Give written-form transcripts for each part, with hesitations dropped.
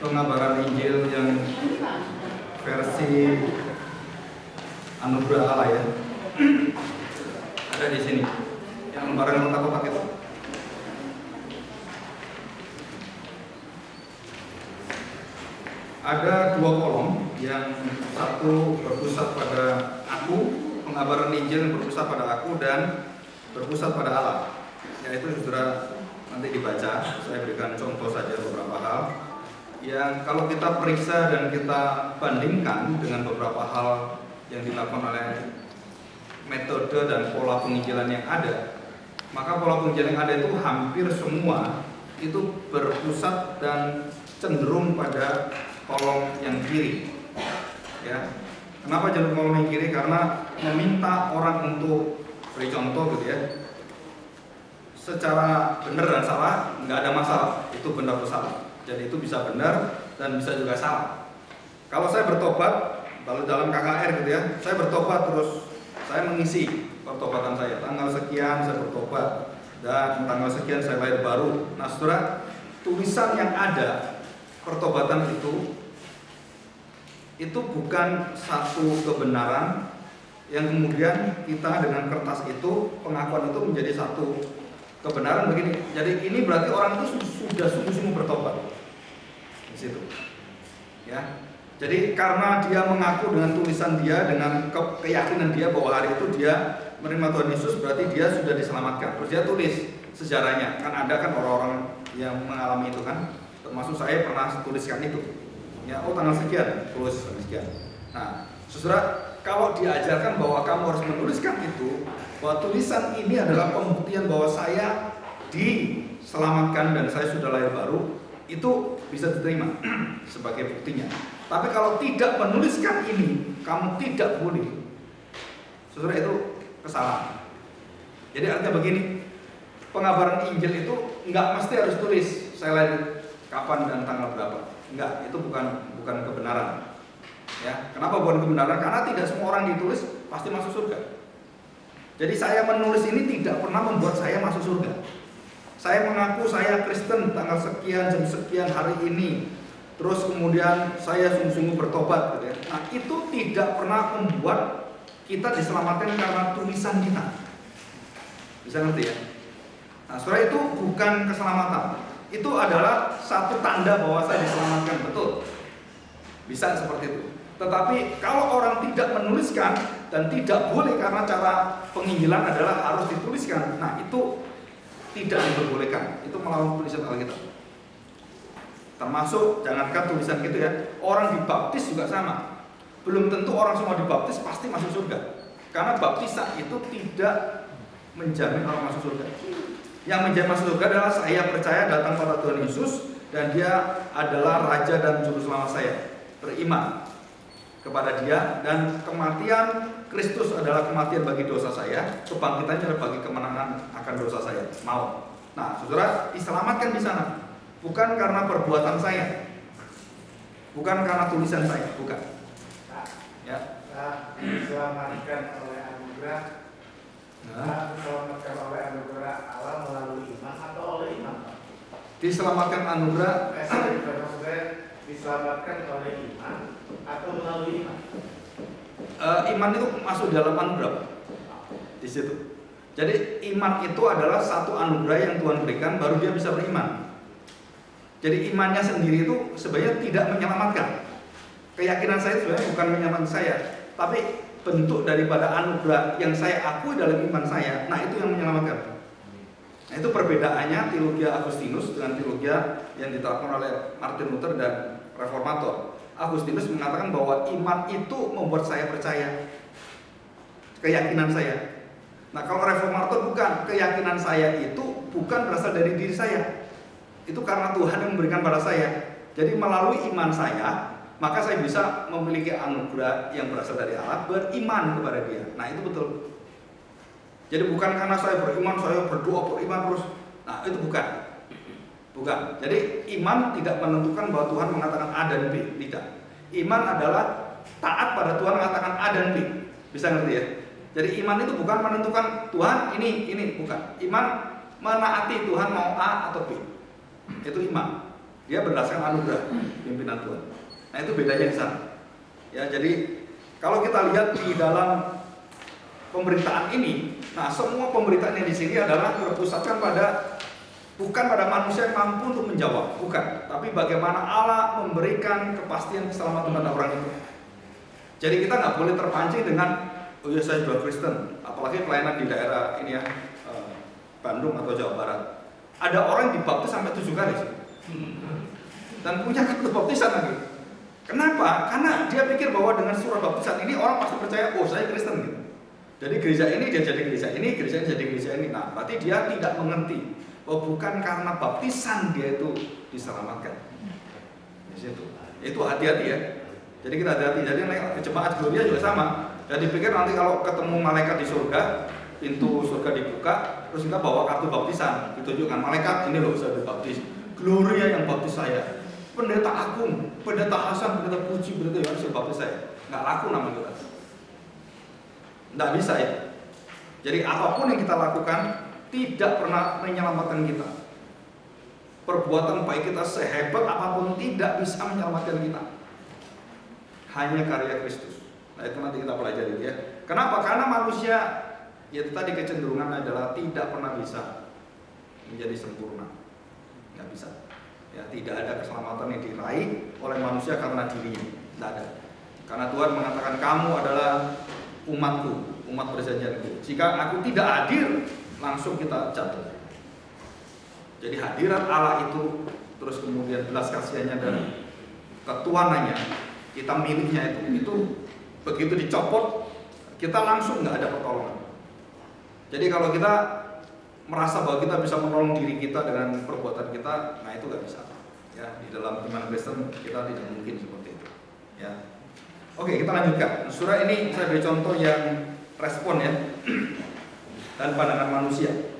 pengabaran Injil yang versi Anugerah Allah ya. Ada di sini. Yang lembaran kotak-kotak itu. Ada dua kolom, yang satu berpusat pada aku, pengabaran Injil yang berpusat pada aku dan berpusat pada Allah. Yaitu saudara nanti dibaca, saya berikan contoh saja beberapa hal yang kalau kita periksa dan kita bandingkan dengan beberapa hal yang dilakukan oleh metode dan pola penginjilan yang ada, maka pola penginjilan yang ada itu hampir semua itu berpusat dan cenderung pada kolom yang kiri. Ya. Kenapa cenderung kolom yang kiri? Karena meminta orang untuk beri contoh gitu ya. Secara benar dan salah nggak ada masalah, itu benar atau salah. Jadi itu bisa benar dan bisa juga salah. Kalau saya bertobat, lalu dalam KKR gitu ya, saya bertobat terus saya mengisi pertobatan saya. Tanggal sekian saya bertobat dan tanggal sekian saya lahir baru. Nah, saudara, tulisan yang ada pertobatan itu bukan satu kebenaran yang kemudian kita dengan kertas itu, pengakuan itu menjadi satu kebenaran begini. Jadi ini berarti orang itu sudah sungguh-sungguh bertobat di situ. Ya. Jadi karena dia mengaku dengan tulisan dia, dengan keyakinan dia bahwa hari itu dia menerima Tuhan Yesus, berarti dia sudah diselamatkan. Terus dia tulis sejarahnya. Kan ada kan orang-orang yang mengalami itu kan. Termasuk saya pernah tuliskan itu. Ya, oh tanggal sekian, tulis sekian. Nah, saudara, kalau diajarkan bahwa kamu harus menuliskan itu, bahwa tulisan ini adalah pembuktian bahwa saya diselamatkan dan saya sudah lahir baru, itu bisa diterima sebagai buktinya. Tapi kalau tidak menuliskan ini, kamu tidak boleh. Saudara, itu kesalahan. Jadi artinya begini, pengabaran Injil itu nggak mesti harus tulis saya lahir kapan dan tanggal berapa. Enggak, itu bukan kebenaran. Ya, kenapa bukan kebenaran? Karena tidak semua orang ditulis pasti masuk surga. Jadi saya menulis ini tidak pernah membuat saya masuk surga. Saya mengaku saya Kristen tanggal sekian, jam sekian, hari ini. Terus kemudian saya sungguh-sungguh bertobat gitu ya. Nah, itu tidak pernah membuat kita diselamatkan karena tulisan kita. Bisa ngerti ya? Nah, saudara, itu bukan keselamatan. Itu adalah satu tanda bahwa saya diselamatkan, betul. Bisa seperti itu. Tetapi kalau orang tidak menuliskan dan tidak boleh karena cara penginjilan adalah harus dituliskan. Nah, itu tidak diperbolehkan. Itu melawan tulisan Alkitab. Termasuk jangankan tulisan gitu ya. Orang dibaptis juga sama. Belum tentu orang semua dibaptis pasti masuk surga. Karena baptisan itu tidak menjamin orang masuk surga. Yang menjadi masuk surga adalah saya percaya datang pada Tuhan Yesus dan dia adalah Raja dan Juru Selamat saya. Beriman kepada dia dan kematian Kristus adalah kematian bagi dosa saya, kebangkitannya adalah bagi kemenangan akan dosa saya. Mau. Nah, saudara, diselamatkan di sana bukan karena perbuatan saya, bukan karena tulisan saya, bukan. Ya. Diselamatkan oleh anugerah. Diselamatkan oleh anugerah Allah melalui iman atau oleh iman? Diselamatkan anugerah. Maksudnya diselamatkan oleh iman atau melalui iman? Iman itu masuk dalam anugerah di situ. Jadi iman itu adalah satu anugerah yang Tuhan berikan, baru dia bisa beriman. Jadi imannya sendiri itu sebenarnya tidak menyelamatkan. Keyakinan saya sebenarnya bukan menyelamatkan saya, tapi bentuk daripada anugerah yang saya akui dalam iman saya, nah itu yang menyelamatkan. Nah, itu perbedaannya teologi Agustinus dengan teologi yang diterapkan oleh Martin Luther dan Reformator. Agustinus mengatakan bahwa iman itu membuat saya percaya, keyakinan saya. Nah, kalau Reformator bukan, keyakinan saya itu bukan berasal dari diri saya, itu karena Tuhan yang memberikan pada saya. Jadi melalui iman saya, maka saya bisa memiliki anugerah yang berasal dari Allah, beriman kepada Dia. Nah, itu betul. Jadi bukan karena saya beriman, saya berdoa beriman terus. Nah, itu bukan. Bukan. Jadi iman tidak menentukan bahwa Tuhan mengatakan A dan B, tidak. Iman adalah taat pada Tuhan mengatakan A dan B. Bisa ngerti ya? Jadi iman itu bukan menentukan Tuhan ini bukan. Iman menaati Tuhan mau A atau B. Itu iman. Dia berdasarkan anugerah pimpinan Tuhan. Nah itu bedanya di sana. Ya, jadi kalau kita lihat di dalam pemberitaan ini, nah semua pemberitaan yang di sini adalah terpusatkan pada bukan pada manusia yang mampu untuk menjawab, bukan, tapi bagaimana Allah memberikan kepastian keselamatan pada orang itu. Jadi kita nggak boleh terpancing dengan, oh ya saya juga Kristen, apalagi pelayanan di daerah ini ya, Bandung atau Jawa Barat. Ada orang dibaptis sampai 7 kali dan punya kartu baptisan lagi. Kenapa? Karena dia pikir bahwa dengan surat baptisan ini orang pasti percaya, oh saya Kristen gitu. Jadi gereja ini dia jadi gereja ini jadi gereja ini. Nah, berarti dia tidak mengerti bahwa bukan karena baptisan dia itu diselamatkan. Di situ. Itu hati-hati ya. Jadi kita hati-hati. Jadi jemaat Gloria juga sama. Jadi pikir nanti kalau ketemu malaikat di surga, pintu surga dibuka, terus kita bawa kartu baptisan, ditunjukkan malaikat ini loh saya dibaptis. Gloria yang baptis saya. Pendeta Agung, pendeta Hasan, pendeta Puji, pendeta Yohanes yang baptis saya. Nggak laku nama kita. Nggak bisa ya. Jadi apapun yang kita lakukan tidak pernah menyelamatkan kita. Perbuatan baik kita sehebat apapun tidak bisa menyelamatkan kita. Hanya karya Kristus. Nah itu nanti kita pelajari ya. Kenapa? Karena manusia yaitu tadi kecenderungan adalah tidak pernah bisa menjadi sempurna. Nggak bisa. Ya, tidak ada keselamatan yang diraih oleh manusia karena dirinya. Tidak ada. Karena Tuhan mengatakan kamu adalah umatku, umat perjanjianku. Jika aku tidak hadir, langsung kita jatuh. Jadi hadirat Allah itu, terus kemudian belas kasihannya dan ketuhanannya, kita miliknya itu begitu dicopot, kita langsung nggak ada pertolongan. Jadi kalau kita merasa bahwa kita bisa menolong diri kita dengan perbuatan kita, nah itu nggak bisa. Ya, di dalam iman Kristen kita tidak mungkin seperti itu. Ya. Oke, kita lanjutkan. Surah ini saya beri contoh yang respon ya dan pandangan manusia.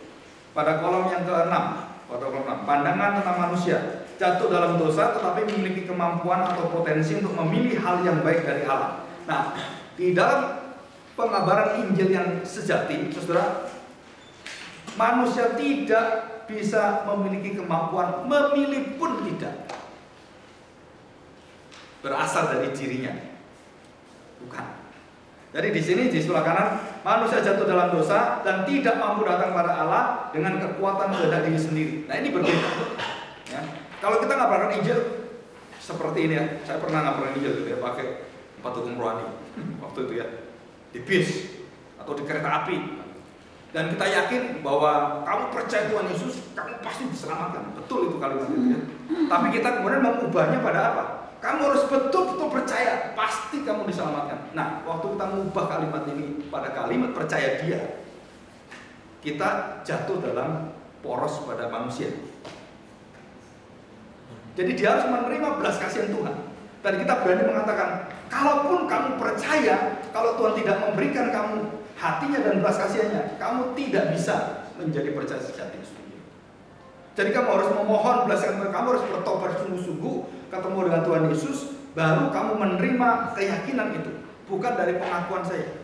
Pada kolom yang ke-6, pandangan tentang manusia jatuh dalam dosa tetapi memiliki kemampuan atau potensi untuk memilih hal yang baik dari Allah. Nah, di dalam pengabaran Injil yang sejati, saudara, manusia tidak bisa memiliki kemampuan, memilih pun tidak. Berasal dari dirinya. Bukan. Jadi di sini di sebelah kanan, manusia jatuh dalam dosa dan tidak mampu datang kepada Allah dengan kekuatan kehendak diri sendiri. Nah ini berbeda. Ya. Kalau kita ngabarkan Injil seperti ini ya, saya pernah ngabarkan Injil gitu ya, pakai 4 hukum rohani waktu itu ya, di bis atau di kereta api. Dan kita yakin bahwa kamu percaya Tuhan Yesus, kamu pasti diselamatkan. Betul itu kalimat itu ya. Tapi kita kemudian mengubahnya pada apa? Kamu harus betul-betul percaya, pasti kamu diselamatkan. Nah, waktu kita mengubah kalimat ini pada kalimat percaya Dia, kita jatuh dalam poros pada manusia. Jadi dia harus menerima belas kasihan Tuhan. Dan kita berani mengatakan, kalaupun kamu percaya, kalau Tuhan tidak memberikan kamu hatinya dan belas kasihannya, kamu tidak bisa menjadi percaya sejati. Jadi kamu harus memohon belas kasihan, kamu harus bertobat sungguh-sungguh, ketemu dengan Tuhan Yesus, baru kamu menerima keyakinan itu, bukan dari pengakuan saya.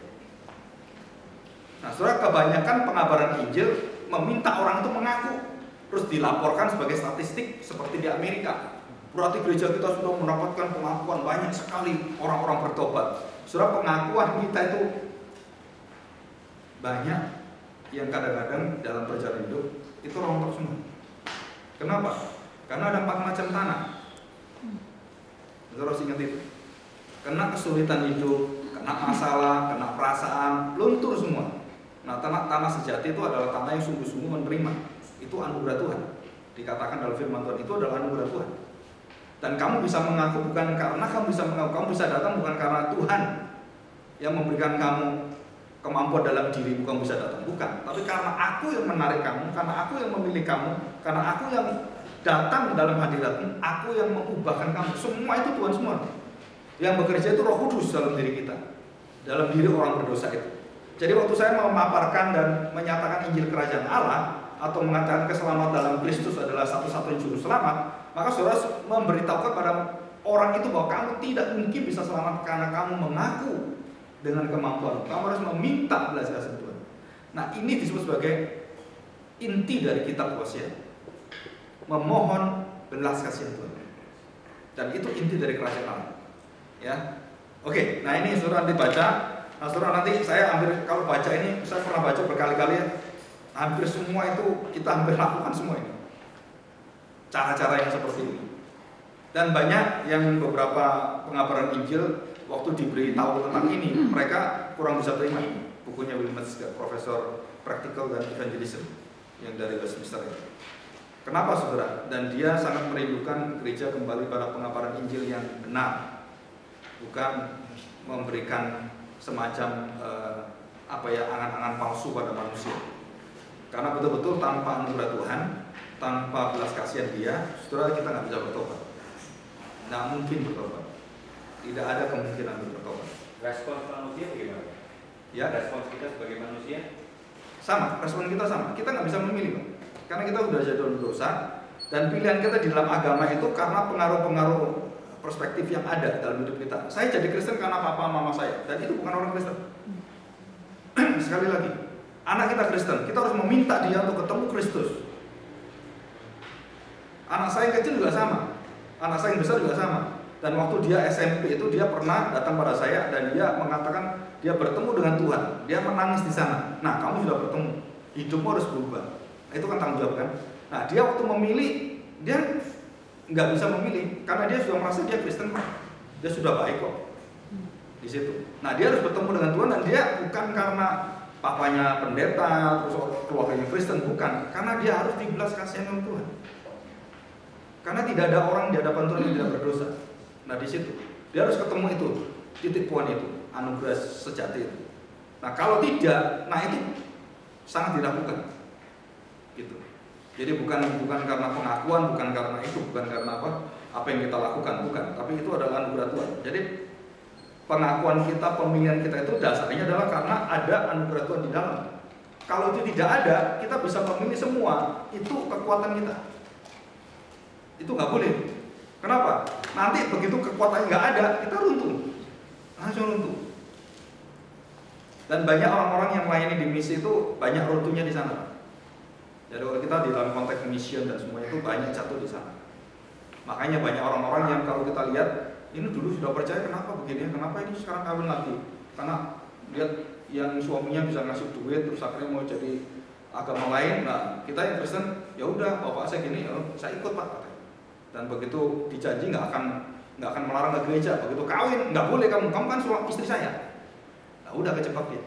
Nah, saudara, kebanyakan pengabaran Injil meminta orang itu mengaku, terus dilaporkan sebagai statistik seperti di Amerika. Berarti gereja kita sudah mendapatkan pengakuan, banyak sekali orang-orang bertobat. Saudara, pengakuan kita itu banyak yang kadang-kadang dalam perjalanan hidup itu rontok semua. Kenapa? Karena ada 4 macam tanah. Saudara harus ingat itu. Kena kesulitan hidup, kena masalah, kena perasaan, luntur semua. Nah, tanah sejati itu adalah tanah yang sungguh-sungguh menerima. Itu anugerah Tuhan. Dikatakan dalam firman Tuhan itu adalah anugerah Tuhan. Dan kamu bisa mengaku bukan karena kamu bisa mengaku, kamu bisa datang bukan karena Tuhan yang memberikan kamu kemampuan dalam dirimu kamu bisa datang, bukan. Tapi karena aku yang menarik kamu, karena aku yang memilih kamu, karena aku yang datang dalam hadiratmu, aku yang mengubahkan kamu. Semua itu Tuhan semua. Yang bekerja itu Roh Kudus dalam diri kita, dalam diri orang berdosa itu. Jadi waktu saya memaparkan dan menyatakan Injil Kerajaan Allah atau mengatakan keselamatan dalam Kristus adalah satu-satunya juru selamat, maka saudara memberitahukan kepada orang itu bahwa kamu tidak mungkin bisa selamat karena kamu mengaku dengan kemampuan. Kamu harus meminta belas kasihan Tuhan. Nah, ini disebut sebagai inti dari kitab Hosea. Memohon belas kasihan Tuhan. Dan itu inti dari kerajaan Allah. Ya. Oke, nah ini saudara nanti baca. Nah, saudara nanti saya ambil, kalau baca ini saya pernah baca berkali-kali ya. Hampir semua itu kita hampir lakukan semua ini. Cara-cara yang seperti ini. Dan banyak yang beberapa pengabaran Injil waktu diberi tahu tentang ini, mereka kurang bisa terima ini. Bukunya William Metzger, Profesor Practical dan Evangelism yang dari Westminster itu. Kenapa saudara? Dan dia sangat merindukan gereja kembali pada pengabaran Injil yang benar, bukan memberikan semacam angan-angan palsu pada manusia. Karena betul-betul tanpa anugerah Tuhan, tanpa belas kasihan Dia, saudara, kita nggak bisa bertobat. Nggak mungkin bertobat. Tidak ada kemungkinan untuk bertobat. Respons manusia bagaimana? Ya, Respons kita sebagai manusia? sama. Respon kita sama. Kita nggak bisa memilih, Pak. Karena kita sudah jatuh dosa, dan pilihan kita di dalam agama itu karena pengaruh-pengaruh perspektif yang ada dalam hidup kita. Saya jadi Kristen karena papa mama saya, dan itu bukan orang Kristen. Sekali lagi, anak kita Kristen, kita harus meminta dia untuk ketemu Kristus. Anak saya yang kecil juga sama, anak saya yang besar juga sama. Dan waktu dia SMP itu dia pernah datang pada saya dan dia mengatakan dia bertemu dengan Tuhan, dia menangis di sana. Nah, kamu sudah bertemu, hidupmu harus berubah. Nah, itu kan tanggung jawab kan. Nah, dia waktu memilih, dia nggak bisa memilih karena dia sudah merasa dia Kristen, dia sudah baik kok di situ. Nah, dia harus bertemu dengan Tuhan dan dia bukan karena papanya pendeta terus keluarganya Kristen, bukan, karena dia harus dibelas kasihan oleh Tuhan. Karena tidak ada orang di hadapan Tuhan yang tidak berdosa. Nah, di situ dia harus ketemu itu titik poin itu, anugerah sejati itu. Nah, kalau tidak, nah itu sangat diragukan. Gitu. Jadi bukan karena pengakuan, bukan karena itu, bukan karena apa yang kita lakukan, bukan. Tapi itu adalah anugerah Tuhan. Jadi pengakuan kita, pemilihan kita itu dasarnya adalah karena ada anugerah Tuhan di dalam. Kalau itu tidak ada, kita bisa memilih semua. Itu kekuatan kita. Itu nggak boleh. Kenapa? Nanti begitu kekuatannya nggak ada, kita runtuh, langsung runtuh. Dan banyak orang-orang yang melayani di misi itu banyak runtuhnya di sana. Jadi kalau kita di dalam konteks mission dan semuanya itu banyak jatuh di sana. Makanya banyak orang-orang yang kalau kita lihat ini dulu sudah percaya, kenapa begini? Kenapa ini sekarang kawin lagi? Karena lihat yang suaminya bisa ngasih duit terus akhirnya mau jadi agama lain. Nah, kita yang Kristen ya udah, bapak saya gini, saya ikut Pak. Dan begitu dijanji nggak akan melarang ke gereja. Begitu kawin nggak boleh kamu kan suami istri saya. Nah, udah kejebak dia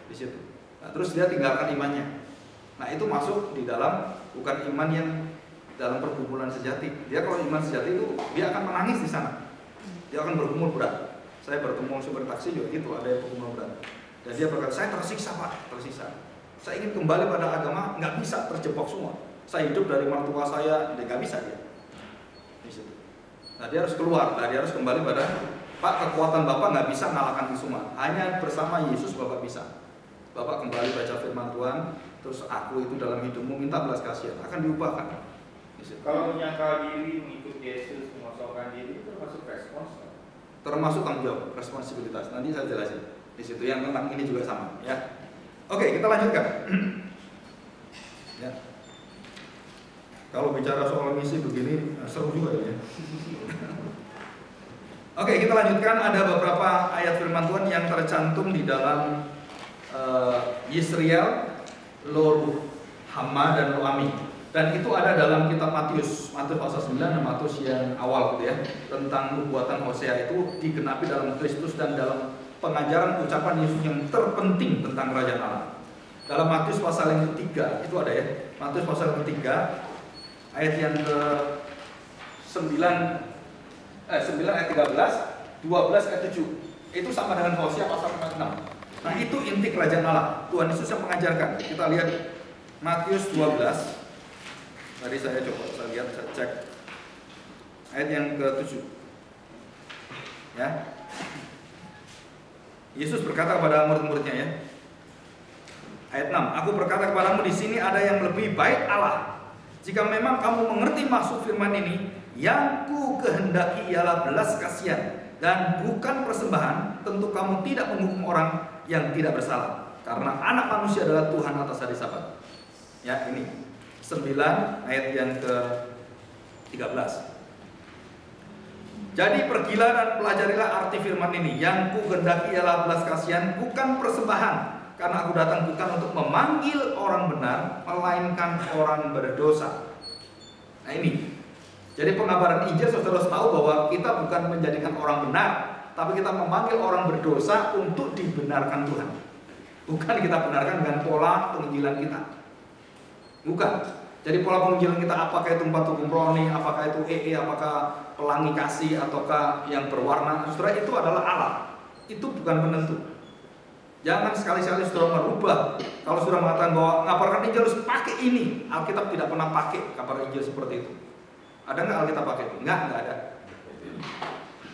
di situ. Nah, terus dia tinggalkan imannya. Nah, itu masuk di dalam bukan iman yang dalam pergumulan sejati. Dia kalau iman sejati itu dia akan menangis di sana. Dia akan bergumul berat. Saya bertemu supir taksi juga gitu, ada yang bergumul berat. Dan dia berkata, saya tersiksa Pak, tersiksa. Saya ingin kembali pada agama, nggak bisa, terjebak semua. Saya hidup dari mertua saya, dia nggak bisa dia. Di situ. Nah, dia harus keluar, nah, dia harus kembali pada Pak, kekuatan Bapak nggak bisa ngalahkan itu semua. Hanya bersama Yesus Bapak bisa. Bapak kembali baca firman Tuhan, terus aku itu dalam hidupmu minta belas kasihan, akan diubahkan. Kalau menyangkal diri, mengikut Yesus, memasukkan diri, itu termasuk respons? Termasuk tanggung jawab, responsibilitas. Nanti saya jelasin di situ. Yang tentang ini juga sama, ya. Oke, kita lanjutkan. Ya. Kalau bicara soal misi begini seru juga ya. Oke, kita lanjutkan. Ada beberapa ayat firman Tuhan yang tercantum di dalam Yisrael, Lo Hama dan Loami. Dan itu ada dalam kitab Matius pasal 9 dan Matius yang awal gitu ya. Tentang nubuatan Hosea itu digenapi dalam Kristus dan dalam pengajaran ucapan Yesus yang terpenting tentang kerajaan Allah. Dalam Matius pasal yang ketiga itu ada ya. Matius pasal yang ketiga ayat yang ke-9 ayat 13, 12 ayat 7. Itu sama dengan Hosea pasal 6. Nah, itu inti kerajaan Allah. Tuhan Yesus yang mengajarkan. Kita lihat Matius 12. Tadi saya lihat, saya cek ayat yang ke-7. Ya. Yesus berkata kepada murid-muridnya ya. Ayat 6, aku berkata kepadamu di sini ada yang lebih baik Allah. Jika memang kamu mengerti maksud firman ini, yang ku kehendaki ialah belas kasihan dan bukan persembahan, tentu kamu tidak menghukum orang yang tidak bersalah, karena anak manusia adalah Tuhan atas hari Sabat. Ya, ini 9 ayat yang ke-13. Jadi pergilah dan pelajarilah arti firman ini. Yang kugendaki ialah belas kasihan, bukan persembahan. Karena aku datang bukan untuk memanggil orang benar, melainkan orang berdosa. Nah ini. Jadi pengabaran Injil, saudara harus tahu bahwa kita bukan menjadikan orang benar, tapi kita memanggil orang berdosa untuk dibenarkan Tuhan. Bukan kita benarkan dengan pola penginjilan kita. Bukan. Jadi pola penginjilan kita apakah itu 4 hukum rohani, apakah itu apakah pelangi kasih, ataukah yang berwarna, saudara, itu adalah alat. Itu bukan penentu. Jangan sekali-sekali saudara merubah. Kalau saudara mengatakan bahwa ngabarkan Injil harus pakai ini, Alkitab tidak pernah pakai kabar Injil seperti itu. Ada nggak Alkitab pakai itu? Nggak ada.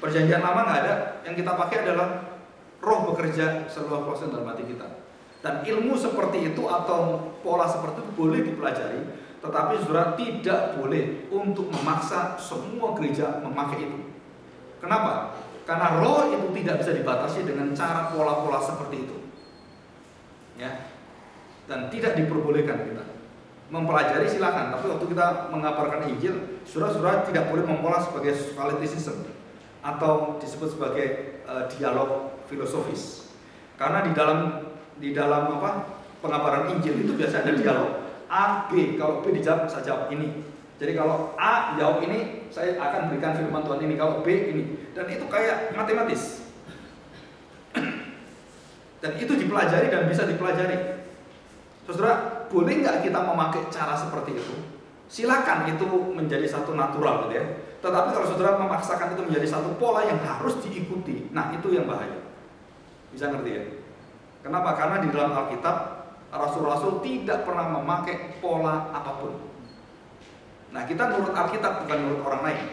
Perjanjian lama nggak ada. Yang kita pakai adalah Roh bekerja seluruh proses dalam hati kita. Dan ilmu seperti itu atau pola seperti itu boleh dipelajari, tetapi saudara tidak boleh untuk memaksa semua gereja memakai itu. Kenapa? Karena roh itu tidak bisa dibatasi dengan cara pola-pola seperti itu. Ya. Dan tidak diperbolehkan kita. Mempelajari silakan, tapi waktu kita mengabarkan Injil, saudara-saudara tidak boleh mempola sebagai scholasticism atau disebut sebagai dialog filosofis. Karena di dalam pengabaran Injil itu biasanya ada dialog. A, B, kalau B dijawab, saya jawab ini. Jadi kalau A jawab ini, saya akan berikan firman Tuhan ini. Kalau B ini, dan itu kayak matematis. Dan itu dipelajari dan bisa dipelajari. Saudara, boleh nggak kita memakai cara seperti itu? Silakan, itu menjadi satu natural, gitu ya. Tetapi kalau saudara memaksakan itu menjadi satu pola yang harus diikuti, nah itu yang bahaya. Bisa ngerti ya? Kenapa? Karena di dalam Alkitab Rasul-rasul tidak pernah memakai pola apapun. Nah, kita nurut Alkitab bukan nurut orang lain.